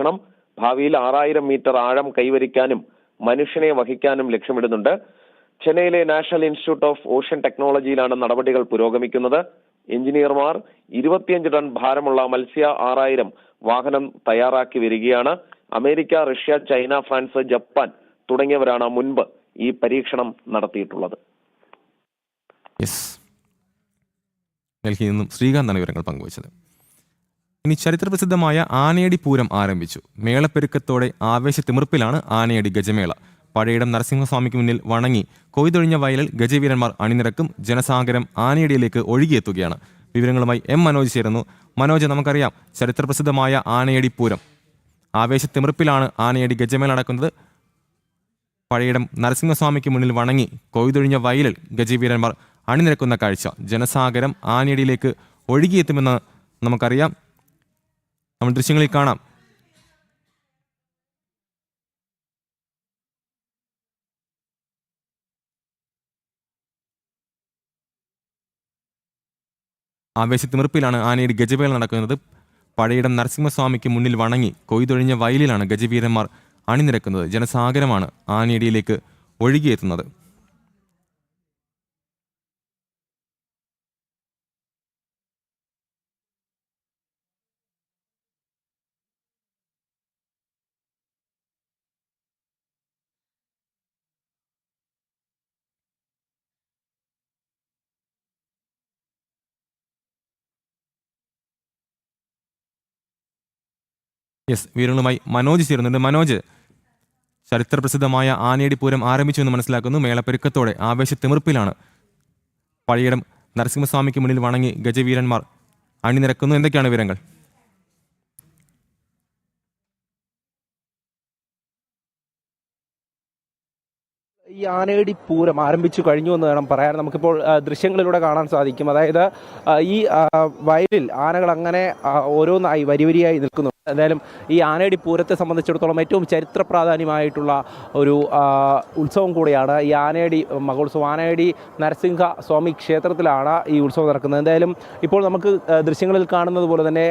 നിർമ്മാണം ഭാവിയിൽ 6000 മീറ്റർ ആഴം കൈവരിക്കാനും മനുഷ്യനെ വഹിക്കാനും ലക്ഷ്യമിടുന്നുണ്ട്. ചെന്നൈയിലെ നാഷണൽ ഇൻസ്റ്റിറ്റ്യൂട്ട് ഓഫ് ഓഷ്യൻ ടെക്നോളജിയിലാണ് നടപടികൾ പുരോഗമിക്കുന്നത്. എഞ്ചിനീയർമാർ 25 ടൺ ഭാരമുള്ള മത്സ്യ 6000 വാഹനം തയ്യാറാക്കി വരികയാണ്. America, Russia, China, France, Japan തുടങ്ങിയവരാണ് മുൻപ് ഈ പരീക്ഷണം നടത്തിയിട്ടുള്ളത്. ഡൽഹിയിൽ നിന്നും ശ്രീകാന്താണ് വിവരങ്ങൾ പങ്കുവച്ചത്. ഇനി ചരിത്രപ്രസിദ്ധമായ ആനയടി പൂരം ആരംഭിച്ചു. മേളപ്പെരുക്കത്തോടെ ആവേശത്തിമിർപ്പിലാണ് ആനയടി ഗജമേള. പഴയിടം നരസിംഹസ്വാമിക്ക് മുന്നിൽ വണങ്ങി കൊയ്തൊഴിഞ്ഞ വയലിൽ ഗജവീരന്മാർ അണിനിരക്കും. ജനസാഗരം ആനയടിയിലേക്ക് ഒഴുകിയെത്തുകയാണ്. വിവരങ്ങളുമായി എം മനോജ് ചേരുന്നു. മനോജ്, നമുക്കറിയാം ചരിത്രപ്രസിദ്ധമായ ആനയടി പൂരം ആവേശത്തിമിർപ്പിലാണ് ആനയടി ഗജമേള നടക്കുന്നത്. പഴയിടം നരസിംഹസ്വാമിക്ക് മുന്നിൽ വണങ്ങി കൊയ്തൊഴിഞ്ഞ വയലിൽ ഗജവീരന്മാർ അണിനിരക്കുന്ന കാഴ്ച. ജനസാഗരം ആനയടിയിലേക്ക് ഒഴുകിയെത്തുമെന്ന് നമുക്കറിയാം. നമ്മൾ ദൃശ്യങ്ങളിൽ കാണാം. ആവേശത്തിമിർപ്പിലാണ് ആനയടി ഗജമേള നടക്കുന്നത്. പഴയിടം നരസിംഹസ്വാമിക്ക് മുന്നിൽ വണങ്ങി കൊയ്തൊഴിഞ്ഞ വയലിലാണ് ഗജവീരന്മാർ അണിനിരക്കുന്നത്. ജനസാഗരമാണ് ആനയടിയിലേക്ക് ഒഴുകിയെത്തുന്നത്. വിവരങ്ങളുമായി മനോജ് ചേരുന്നുണ്ട്. മനോജ്, ചരിത്രപ്രസിദ്ധമായ ആനയടി പൂരം ആരംഭിച്ചു എന്ന് മനസ്സിലാക്കുന്നു. മേളപ്പെരുക്കത്തോടെ ആവേശത്തിമിർപ്പിലാണ് പഴയിടം നരസിംഹസ്വാമിക്ക് മുന്നിൽ വണങ്ങി ഗജവീരന്മാർ അണിനിരക്കുന്നു. എന്തൊക്കെയാണ് വിവരങ്ങൾ? ഈ ആനയടി പൂരം ആരംഭിച്ചു കഴിഞ്ഞു എന്ന് വേണം പറയാൻ. നമുക്കിപ്പോൾ ദൃശ്യങ്ങളിലൂടെ കാണാൻ സാധിക്കും. അതായത് ഈ വയലിൽ ആനകൾ അങ്ങനെ ഓരോന്നായി വരിവരിയായി നിൽക്കുന്നു. എന്തായാലും ഈ ആനയടി പൂരത്തെ സംബന്ധിച്ചിടത്തോളം ഏറ്റവും ചരിത്ര പ്രാധാന്യമായിട്ടുള്ള ഒരു ഉത്സവം കൂടിയാണ് ഈ ആനയടി മഹോത്സവം. ആനയടി നരസിംഹ സ്വാമി ക്ഷേത്രത്തിലാണ് ഈ ഉത്സവം നടക്കുന്നത്. എന്തായാലും ഇപ്പോൾ നമുക്ക് ദൃശ്യങ്ങളിൽ കാണുന്നത് പോലെ തന്നെ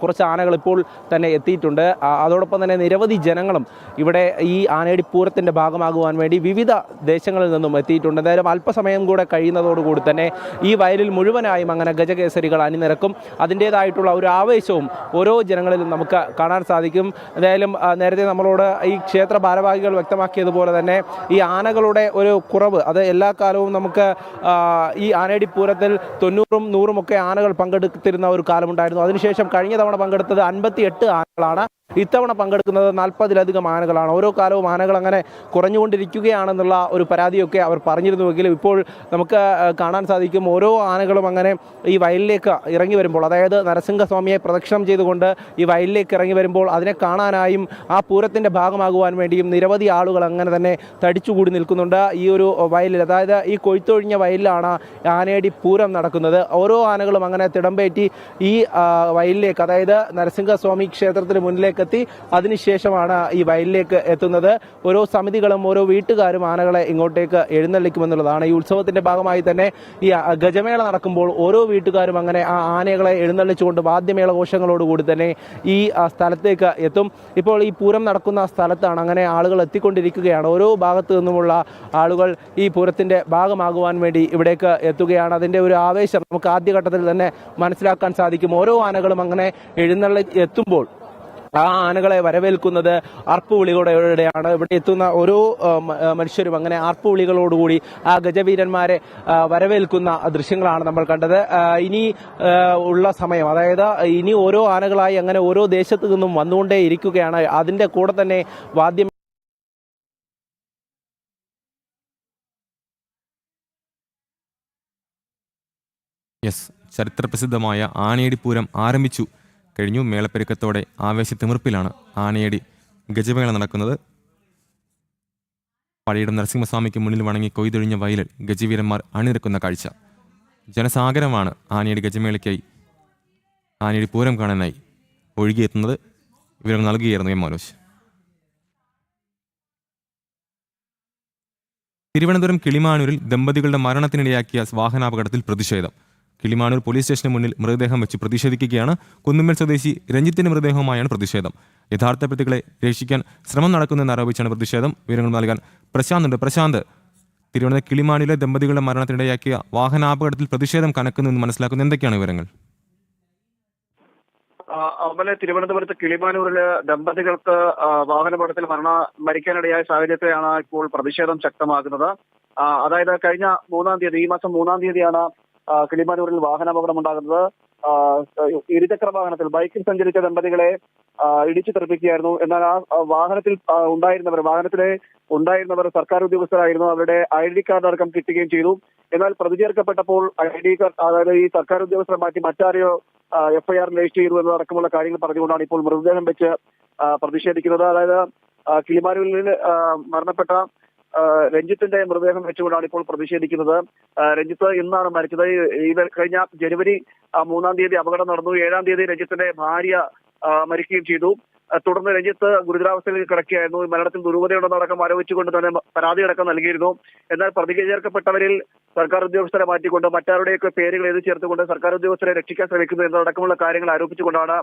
കുറച്ച് ആനകൾ ഇപ്പോൾ തന്നെ എത്തിയിട്ടുണ്ട്. അതോടൊപ്പം തന്നെ നിരവധി ജനങ്ങളും ഇവിടെ ഈ ആനയടി പൂരത്തിൻ്റെ ഭാഗമാകുവാൻ വേണ്ടി വിവിധ ദേശങ്ങളിൽ നിന്നും എത്തിയിട്ടുണ്ട്. എന്തായാലും അല്പസമയം കൂടെ കഴിയുന്നതോടുകൂടി തന്നെ ഈ വയലിൽ മുഴുവനായും അങ്ങനെ ഗജകേസരികൾ അണിനിരക്കും. അതിൻ്റേതായിട്ടുള്ള ഒരു ആവേശവും ഓരോ ജനങ്ങളിലും നമുക്ക് കാണാൻ സാധിക്കും. എന്തായാലും നേരത്തെ നമ്മളോട് ഈ ക്ഷേത്ര ഭാരവാഹികൾ വ്യക്തമാക്കിയതുപോലെ തന്നെ ഈ ആനകളുടെ ഒരു കുറവ് അത് എല്ലാ കാലവും നമുക്ക് ഈ ആനയടി പൂരത്തിൽ 90ഉം 100ഉം ഒക്കെ ആനകൾ പങ്കെടുത്തിരുന്ന ഒരു കാലമുണ്ടായിരുന്നു. അതിനുശേഷം കഴിഞ്ഞ തവണ പങ്കെടുത്തത് 58 ആനകളാണ്. ഇത്തവണ പങ്കെടുക്കുന്നത് 40ലധികം ആനകളാണ്. ഓരോ കാലവും ആനകൾ അങ്ങനെ കുറഞ്ഞുകൊണ്ടിരിക്കുകയാണെന്നുള്ള ഒരു പരാതിയൊക്കെ അവർ പറഞ്ഞിരുന്നുവെങ്കിലും ഇപ്പോൾ നമുക്ക് കാണാൻ സാധിക്കും ഓരോ ആനകളും അങ്ങനെ ഈ വയലിലേക്ക് ഇറങ്ങി വരുമ്പോൾ, അതായത് നരസിംഹസ്വാമിയെ പ്രദക്ഷിണം ചെയ്തുകൊണ്ട് ഈ വയലിലേക്ക് ഇറങ്ങി വരുമ്പോൾ അതിനെ കാണാനായും ആ പൂരത്തിൻ്റെ ഭാഗമാകുവാൻ വേണ്ടിയും നിരവധി ആളുകൾ അങ്ങനെ തന്നെ തടിച്ചുകൂടി നിൽക്കുന്നുണ്ട്. ഈ ഒരു വയലിൽ, അതായത് ഈ കൊയ്ത്തൊഴിഞ്ഞ വയലിലാണ് ആനയടി പൂരം നടക്കുന്നത്. ഓരോ ആനകളും അങ്ങനെ തിടമ്പേറ്റി ഈ വയലിലേക്ക്, അതായത് നരസിംഹസ്വാമി ക്ഷേത്രത്തിന് മുന്നിലേക്ക് എത്തി അതിനുശേഷമാണ് ഈ വയലിലേക്ക് എത്തുന്നത്. ഓരോ സമിതികളും ഓരോ വീട്ടുകാരും ആനകളെ ഇങ്ങോട്ടേക്ക് എഴുന്നള്ളിക്കുമെന്നുള്ളതാണ്. ഈ ഉത്സവത്തിന്റെ ഭാഗമായി തന്നെ ഈ ഗജമേള നടക്കുമ്പോൾ ഓരോ വീട്ടുകാരും അങ്ങനെ ആ ആനകളെ എഴുന്നള്ളിച്ചുകൊണ്ട് വാദ്യമേളഘോഷങ്ങളോടുകൂടി തന്നെ ഈ സ്ഥലത്തേക്ക് എത്തും. ഇപ്പോൾ ഈ പൂരം നടക്കുന്ന സ്ഥലത്താണ് അങ്ങനെ ആളുകൾ എത്തിക്കൊണ്ടിരിക്കുകയാണ്. ഓരോ ഭാഗത്തു നിന്നുമുള്ള ആളുകൾ ഈ പൂരത്തിന്റെ ഭാഗമാകുവാൻ വേണ്ടി ഇവിടേക്ക് എത്തുകയാണ്. അതിന്റെ ഒരു ആവേശം നമുക്ക് ആദ്യഘട്ടത്തിൽ തന്നെ മനസ്സിലാക്കാൻ സാധിക്കും. ഓരോ ആനകളും അങ്ങനെ എഴുന്നള്ളി എത്തുമ്പോൾ ആ ആനകളെ വരവേൽക്കുന്നത് ആർപ്പുവിളികളോടെയാണ്. ഇവിടെ എത്തുന്ന ഓരോ മനുഷ്യരും അങ്ങനെ ആർപ്പുവിളികളോടുകൂടി ആ ഗജവീരന്മാരെ വരവേൽക്കുന്ന ദൃശ്യങ്ങളാണ് നമ്മൾ കണ്ടത്. ഇനി ഉള്ള സമയം, അതായത് ഇനി ഓരോ ആനകളായി അങ്ങനെ ഓരോ ദേശത്തു നിന്നും വന്നുകൊണ്ടേ ഇരിക്കുകയാണ്. അതിന്റെ കൂടെ തന്നെ വാദ്യം ചരിത്രപ്രസിദ്ധമായ ആനയടി പൂരം ആരംഭിച്ചു കഴിഞ്ഞു. മേളപ്പെരുക്കത്തോടെ ആവേശത്തിമിർപ്പിലാണ് ആനയടി ഗജമേള നടക്കുന്നത്. പഴയിടം നരസിംഹസ്വാമിക്ക് മുന്നിൽ വണങ്ങി കൊയ്തൊഴിഞ്ഞ വയലിൽ ഗജവീരന്മാർ അണിനിരക്കുന്ന കാഴ്ച. ജനസാഗരമാണ് ആനയടി ഗജമേളയ്ക്കായി, ആനയടി പൂരം കാണാനായി ഒഴുകിയെത്തുന്നത്. വിവരങ്ങൾ നൽകുകയായിരുന്നു എം മനോജ്. തിരുവനന്തപുരം കിളിമാനൂരിൽ ദമ്പതികളുടെ മരണത്തിനിടയാക്കിയ വാഹനാപകടത്തിൽ പ്രതിഷേധം. കിളിമാനൂർ പോലീസ് സ്റ്റേഷന് മുന്നിൽ മൃതദേഹം വെച്ച് പ്രതിഷേധിക്കുകയാണ്. കുന്നുമ്മൽ സ്വദേശി രഞ്ജിത്തിന്റെ മൃതദേഹവുമായാണ് പ്രതിഷേധം. യഥാർത്ഥ പ്രതികളെ രക്ഷിക്കാൻ ശ്രമം നടക്കുന്നെന്ന് ആരോപിച്ചാണ് പ്രതിഷേധം. വിവരങ്ങൾ നൽകാൻ പ്രശാന്ത് ഉണ്ട്. പ്രശാന്ത്, തിരുവനന്തപുരം കിളിമാനൂരിലെ ദമ്പതികളുടെ മരണത്തിനിടയാക്കിയ വാഹനാപകടത്തിൽ പ്രതിഷേധം കനക്കുന്നുവെന്ന് മനസ്സിലാക്കുന്നു. എന്തൊക്കെയാണ് വിവരങ്ങൾ? അതുപോലെ തിരുവനന്തപുരത്ത് കിളിമാനൂരില് ദമ്പതികൾക്ക് വാഹനാപകടത്തിൽ മരിക്കാനിടയായ സാഹചര്യത്തിലാണ് ഇപ്പോൾ പ്രതിഷേധം ശക്തമാകുന്നത്. അതായത് കഴിഞ്ഞ 3-ാം തീയതി, ഈ മാസം 3-ാം തീയതിയാണ് കിളിമാനൂരിൽ വാഹനാപകടം ഉണ്ടാകുന്നത്. ഇരുചക്ര വാഹനത്തിൽ ബൈക്കിൽ സഞ്ചരിച്ച ദമ്പതികളെ ഇടിച്ചു തെറിപ്പിക്കുകയായിരുന്നു. എന്നാൽ ആ വാഹനത്തിലെ ഉണ്ടായിരുന്നവർ സർക്കാർ ഉദ്യോഗസ്ഥരായിരുന്നു. അവരുടെ ID കാർഡ് അടക്കം കിട്ടുകയും ചെയ്തു. എന്നാൽ പ്രതി ചേർക്കപ്പെട്ടപ്പോൾ ID കാർഡ്, അതായത് ഈ സർക്കാർ ഉദ്യോഗസ്ഥരെ മാറ്റി മറ്റാരെയോ FIR രജിസ്റ്റർ ചെയ്തു എന്നതടക്കമുള്ള കാര്യങ്ങൾ പറഞ്ഞുകൊണ്ടാണ് ഇപ്പോൾ മൃതദേഹം വെച്ച് പ്രതിഷേധിക്കുന്നത്. അതായത് കിളിമാനൂരിൽ മരണപ്പെട്ട രഞ്ജിത്തിന്റെ മൃതദേഹം വെച്ചുകൊണ്ടാണ് ഇപ്പോൾ പ്രതിഷേധിക്കുന്നത്. രഞ്ജിത്ത് ഇന്നാണ് മരിച്ചത്. കഴിഞ്ഞ ജനുവരി 3-ാം തീയതി അപകടം നടന്നു. 7-ാം തീയതി രഞ്ജിത്തിന്റെ ഭാര്യ മരിക്കുകയും ചെയ്തു. തുടർന്ന് രഞ്ജിത്ത് ഗുരുതരാവസ്ഥയിൽ കിടക്കുകയായിരുന്നു. മരണത്തിൽ ദുരൂഹതയുണ്ടെന്നടക്കം ആരോപിച്ചുകൊണ്ട് തന്നെ പരാതിയടക്കം നൽകിയിരുന്നു. എന്നാൽ പ്രതി ചേർക്കപ്പെട്ടവരിൽ സർക്കാർ ഉദ്യോഗസ്ഥരെ മാറ്റിക്കൊണ്ട് മറ്റാരുടെയൊക്കെ പേരുകൾ എഴുതി ചേർത്തുകൊണ്ട് സർക്കാർ ഉദ്യോഗസ്ഥരെ രക്ഷിക്കാൻ ശ്രമിക്കുന്നു എന്നതടക്കമുള്ള കാര്യങ്ങൾ ആരോപിച്ചുകൊണ്ടാണ്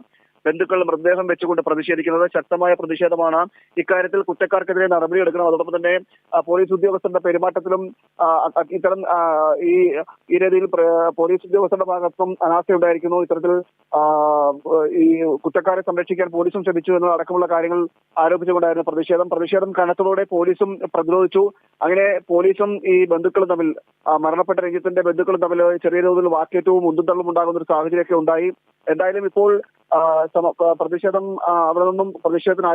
ബന്ധുക്കൾ മൃതദേഹം വെച്ചുകൊണ്ട് പ്രതിഷേധിക്കുന്നത്. ശക്തമായ പ്രതിഷേധമാണ്. ഇക്കാര്യത്തിൽ കുറ്റക്കാർക്കെതിരെ നടപടിയെടുക്കണം. അതോടൊപ്പം തന്നെ പോലീസ് ഉദ്യോഗസ്ഥരുടെ പെരുമാറ്റത്തിലും ഇത്തരം ഈ രീതിയിൽ പോലീസ് ഉദ്യോഗസ്ഥരുടെ ഭാഗത്തും അനാസ്ഥയുണ്ടായിരിക്കുന്നു. ഇത്തരത്തിൽ ഈ കുറ്റക്കാരെ സംരക്ഷിക്കാൻ പോലീസും ശ്രമിച്ചു എന്നതടക്കമുള്ള കാര്യങ്ങൾ ആരോപിച്ചുകൊണ്ടായിരുന്നു പ്രതിഷേധം കനത്തതോടെ പോലീസും പ്രതിരോധിച്ചു. അങ്ങനെ പോലീസും ഈ ബന്ധുക്കളും തമ്മിൽ, മരണപ്പെട്ട രഞ്ജിത്തിന്റെ ബന്ധുക്കളും തമ്മിൽ ചെറിയ തോതിൽ വാക്കേറ്റവും ഉന്തും ഉണ്ടാകുന്ന ഒരു സാഹചര്യമൊക്കെ ഉണ്ടായി. എന്തായാലും ഇപ്പോൾ പ്രതിഷേധം അവിടെ നിന്നും പ്രതിഷേധത്തിന്